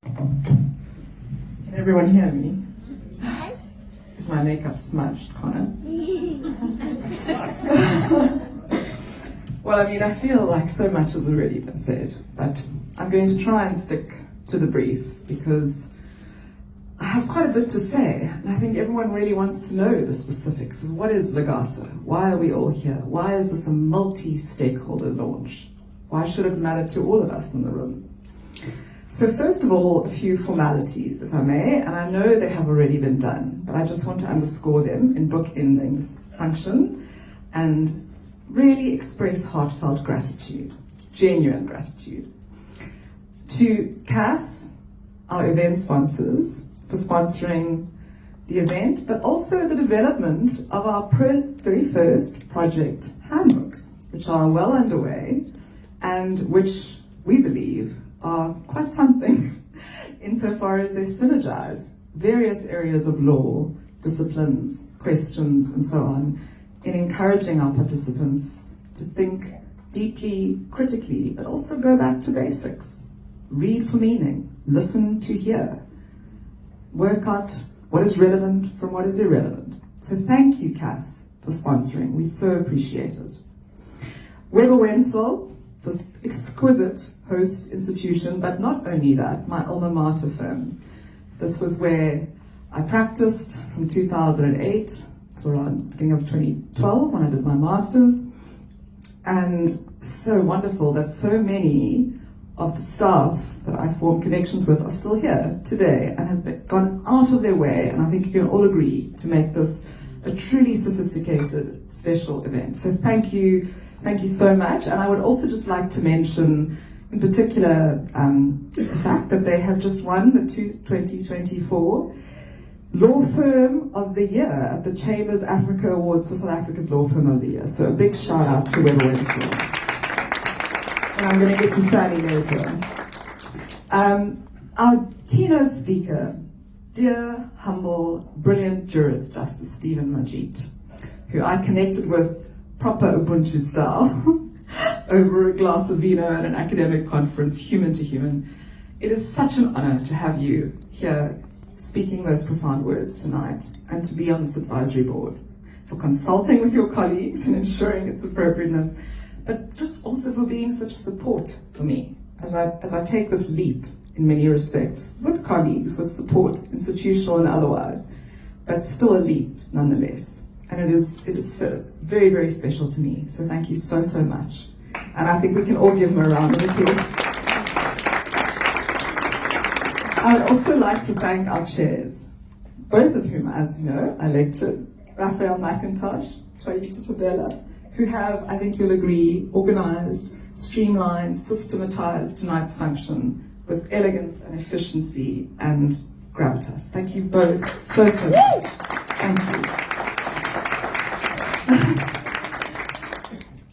Can everyone hear me? Yes. Is my makeup smudged, Connor? Well, I mean, I feel like so much has already been said, but I'm going to try and stick to the brief because I have quite a bit to say, and I think everyone really wants to know the specifics of what is LAGASA, why are we all here, why is this a multi-stakeholder launch, why should it matter to all of us in the room? So first of all, a few formalities, if I may, and I know they have already been done, but I just want to underscore them in bookending this function and really express heartfelt gratitude, genuine gratitude. To CAS, our event sponsors, for sponsoring the event, but also the development of our very first project handbooks, which are well underway and which we believe are quite something insofar as they synergize various areas of law, disciplines, questions, and so on, in encouraging our participants to think deeply, critically, but also go back to basics. Read for meaning, listen to hear, work out what is relevant from what is irrelevant. So thank you, CAS, for sponsoring. We so appreciate it. Weber Wenzel, this exquisite host institution, but not only that, my alma mater firm. This was where I practiced from 2008 to around the beginning of 2012 when I did my master's. And so wonderful that so many of the staff that I formed connections with are still here today and have gone out of their way, and I think you can all agree, to make this a truly sophisticated, special event. So thank you so much. And I would also just like to mention, in particular, the fact that they have just won the 2024 Law Firm of the Year at the Chambers Africa Awards for South Africa's Law Firm of the Year. So a big shout out to Weber Wenzel. And I'm going to get to Sally later. Our keynote speaker, dear, humble, brilliant jurist, Justice Stephen Majid, who I connected with proper Ubuntu style over a glass of vino at an academic conference, human to human. It is such an honor to have you here speaking those profound words tonight and to be on this advisory board, for consulting with your colleagues and ensuring its appropriateness, but just also for being such a support for me as I take this leap in many respects, with colleagues, with support, institutional and otherwise, but still a leap nonetheless. And it is so very, very special to me. So thank you so, so much. And I think we can all give him a round of applause. I'd also like to thank our chairs, both of whom, as you know, I lectured, Raphael McIntosh, Toyita Tabela, who have, I think you'll agree, organized, streamlined, systematized tonight's function with elegance and efficiency and gravitas. Thank you both so, so much. Thank you.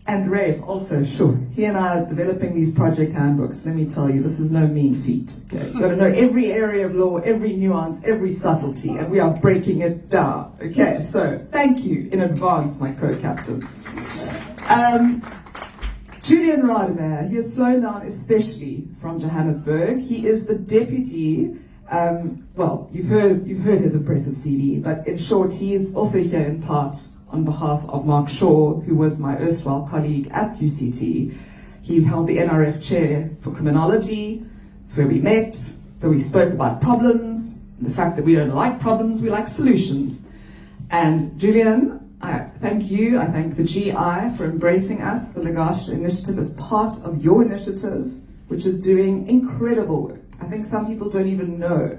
And Rafe also, sure. He and I are developing these project handbooks. Let me tell you, this is no mean feat. Okay? You've got to know every area of law, every nuance, every subtlety, and we are breaking it down. Okay, so thank you in advance, my co-captain. Julian Rademeyer, he has flown down especially from Johannesburg. He is the deputy, well, you've heard his impressive CV, but in short, he is also here in part on behalf of Mark Shaw, who was my erstwhile colleague at UCT. He held the NRF chair for criminology. It's where we met. So we spoke about problems, the fact that we don't like problems, we like solutions. And Julian, I thank you. I thank the GI for embracing us, the LAGASA initiative, as part of your initiative, which is doing incredible work. I think some people don't even know.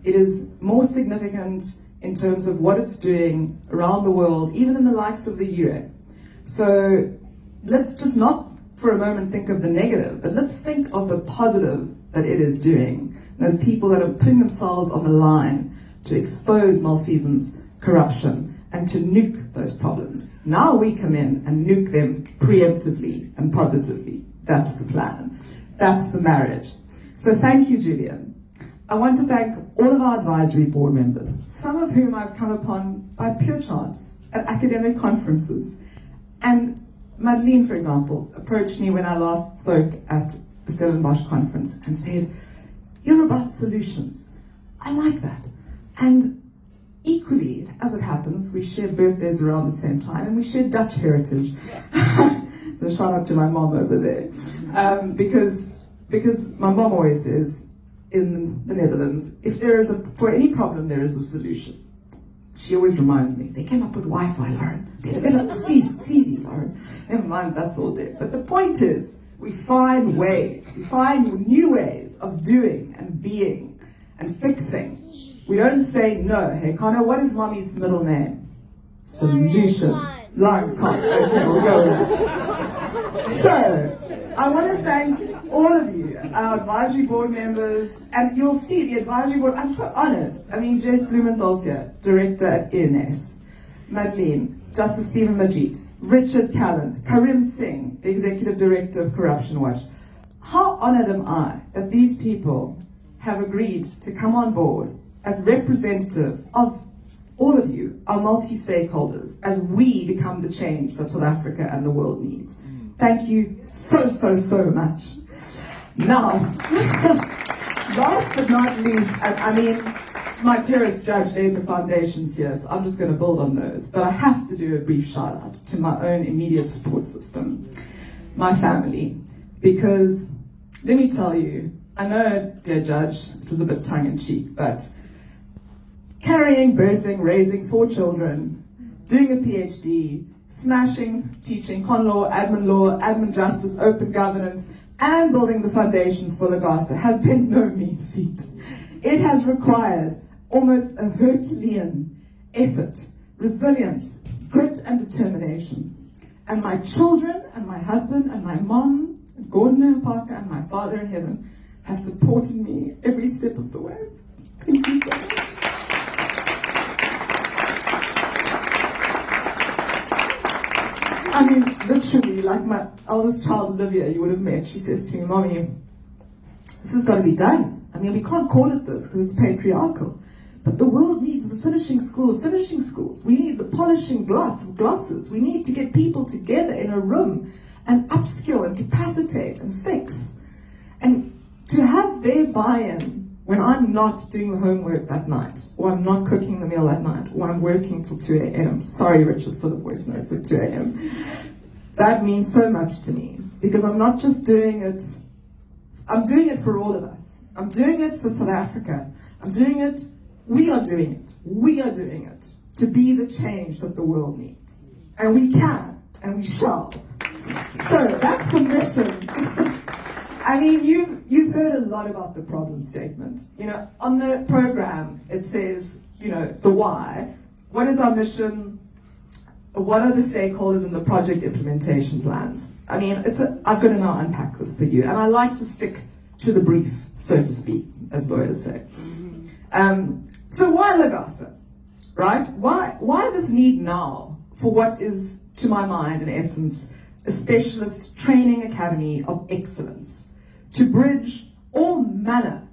It is more significant in terms of what it's doing around the world, even in the likes of the UN. So let's just not for a moment think of the negative, but let's think of the positive that it is doing. Those people that are putting themselves on the line to expose malfeasance, corruption, and to nuke those problems. Now we come in and nuke them preemptively and positively. That's the plan. That's the marriage. So thank you, Julian. I want to thank all of our advisory board members, some of whom I've come upon by pure chance at academic conferences. And Madeleine, for example, approached me when I last spoke at the Stellenbosch conference and said, You're about solutions. I like that. And equally, as it happens, we share birthdays around the same time, and we share Dutch heritage. So shout out to my mom over there. Because my mom always says, in the Netherlands, if there is for any problem, there is a solution. She always reminds me, they came up with Wi-Fi, Lauren. They developed the CD, Lauren. Never mind, that's all dead. But the point is, we find ways, we find new ways of doing and being and fixing. We don't say no. Hey, Connor, what is mommy's middle name? Solution. Lauren Con. Okay, we'll go with that. So, I want to thank all of you, our advisory board members, and you'll see the advisory board, I'm so honored. I mean, Jess Blumenthal's here, director at ENS, Madeleine, Justice Stephen Majid, Richard Calland, Karim Singh, the executive director of Corruption Watch. How honored am I that these people have agreed to come on board as representative of all of you, our multi-stakeholders, as we become the change that South Africa and the world needs. Thank you so, so, so much. Now, last but not least, I mean, my dearest judge laid the foundations here, so I'm just going to build on those. But I have to do a brief shout out to my own immediate support system, my family, because let me tell you, I know, dear judge, it was a bit tongue-in-cheek, but carrying, birthing, raising 4 children, doing a PhD, smashing, teaching con law, admin justice, open governance, and building the foundations for LAGASA has been no mean feat. It has required almost a Herculean effort, resilience, grit, and determination. And my children, and my husband, and my mom, and Gordon Parker, and my Father in heaven have supported me every step of the way. Thank you so much. I mean, literally, like my eldest child, Olivia, you would have met, she says to me, Mommy, this has got to be done. I mean, we can't call it this because it's patriarchal. But the world needs the finishing school of finishing schools. We need the polishing glass of glasses. We need to get people together in a room and upskill and capacitate and fix. And to have their buy-in when I'm not doing the homework that night, or I'm not cooking the meal that night, or I'm working till 2 a.m. Sorry, Richard, for the voice notes at 2 a.m. That means so much to me, because I'm not just doing it, I'm doing it for all of us. I'm doing it for South Africa. I'm doing it, we are doing it to be the change that the world needs. And we can, and we shall. So that's the mission. I mean, you've heard a lot about the problem statement. You know, on the program, it says, you know, the why. What is our mission? What are the stakeholders in the project implementation plans? I mean, I've got to now unpack this for you. And I like to stick to the brief, so to speak, as lawyers say. So why LAGASA, right? Why this need now for what is, to my mind, in essence, a specialist training academy of excellence to bridge all manner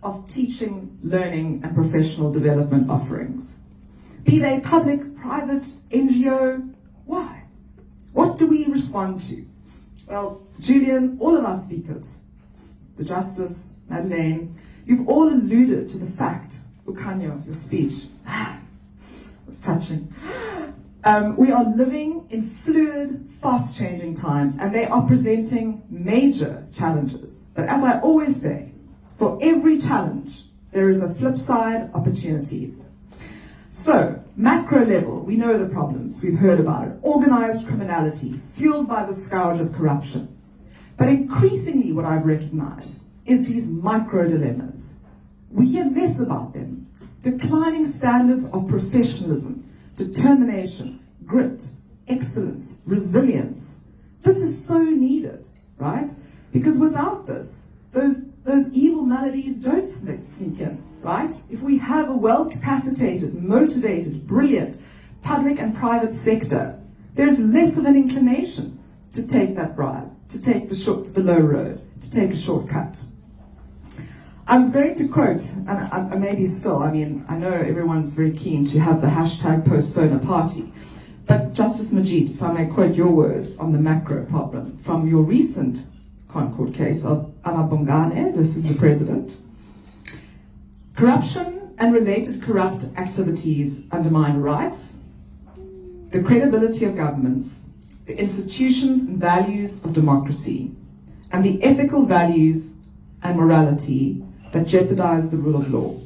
of teaching, learning, and professional development offerings? Be they public, private, NGO, why? What do we respond to? Well, Julian, all of our speakers, the Justice, Madeleine, you've all alluded to the fact, Ukanyo, your speech, it's touching. We are living in fluid, fast-changing times, and they are presenting major challenges. But as I always say, for every challenge, there is a flip side opportunity. So, macro level, we know the problems, we've heard about it. Organized criminality, fueled by the scourge of corruption. But increasingly what I've recognized is these micro dilemmas. We hear less about them. Declining standards of professionalism, determination, grit, excellence, resilience. This is so needed, right? Because without this, those evil maladies don't sneak in, right? If we have a well-capacitated, motivated, brilliant public and private sector, there's less of an inclination to take that bribe, to take the low road, to take a shortcut. I was going to quote, and maybe still, I mean, I know everyone's very keen to have the hashtag post-Sona party, but Justice Majid, if I may quote your words on the macro problem from your recent Concord case of Amabongane versus the president, Corruption and related corrupt activities undermine rights, the credibility of governments, the institutions and values of democracy, and the ethical values and morality that jeopardize the rule of law.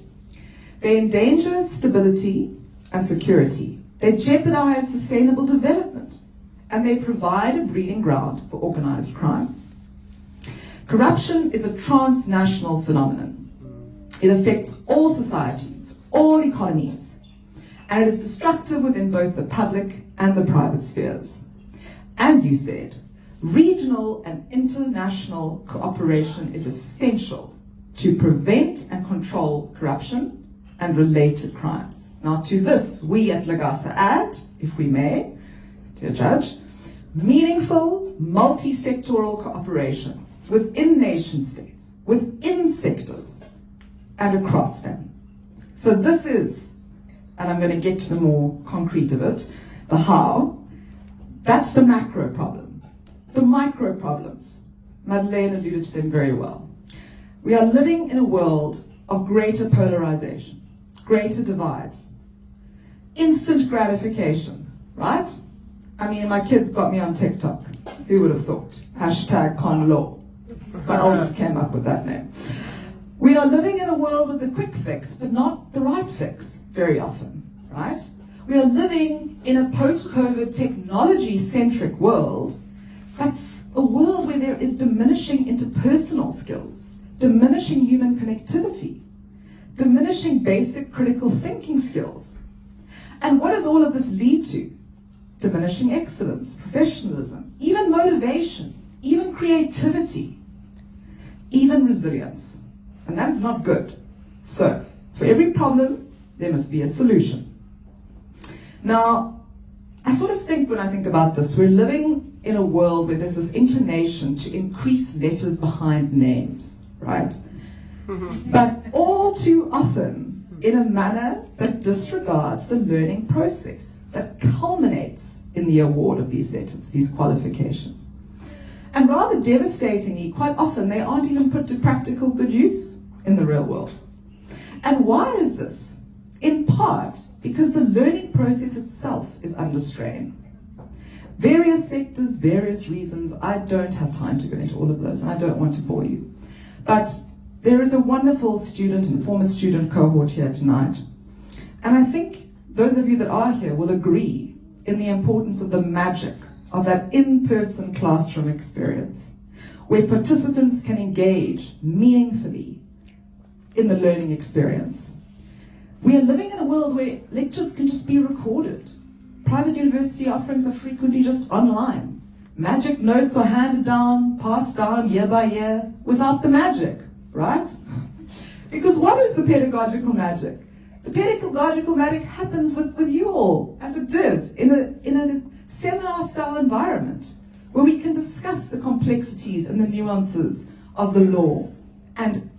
They endanger stability and security. They jeopardize sustainable development, and they provide a breeding ground for organized crime. Corruption is a transnational phenomenon. It affects all societies, all economies, and it is destructive within both the public and the private spheres. And you said, regional and international cooperation is essential to prevent and control corruption and related crimes. Now to this, we at LAGASA add, if we may, dear Judge, meaningful multi-sectoral cooperation within nation states, within sectors, and across them. So this is, and I'm going to get to the more concrete of it, the how. That's the macro problem. The micro problems, Madeleine alluded to them very well. We are living in a world of greater polarization, greater divides, instant gratification, right? I mean, my kids got me on TikTok. Who would have thought? #conlaw. My oldest came up with that name. We are living in a world with a quick fix, but not the right fix very often, right? We are living in a post-COVID technology-centric world. That's a world where there is diminishing interpersonal skills, diminishing human connectivity, diminishing basic critical thinking skills. And what does all of this lead to? Diminishing excellence, professionalism, even motivation, even creativity, even resilience. And that's not good. So, for every problem, there must be a solution. Now, I sort of think when I think about this, we're living in a world where there's this inclination to increase letters behind names, right? But all too often in a manner that disregards the learning process that culminates in the award of these letters, these qualifications. And rather devastatingly, quite often they aren't even put to practical good use in the real world. And why is this? In part because the learning process itself is under strain. Various sectors, various reasons. I don't have time to go into all of those, and I don't want to bore you. But there is a wonderful student and former student cohort here tonight. And I think those of you that are here will agree in the importance of the magic of that in-person classroom experience, where participants can engage meaningfully in the learning experience. We are living in a world where lectures can just be recorded. Private university offerings are frequently just online. Magic notes are handed down, passed down year by year, without the magic, right? Because what is the pedagogical magic? The pedagogical magic happens with you all, as it did, in a seminar-style environment, where we can discuss the complexities and the nuances of the law and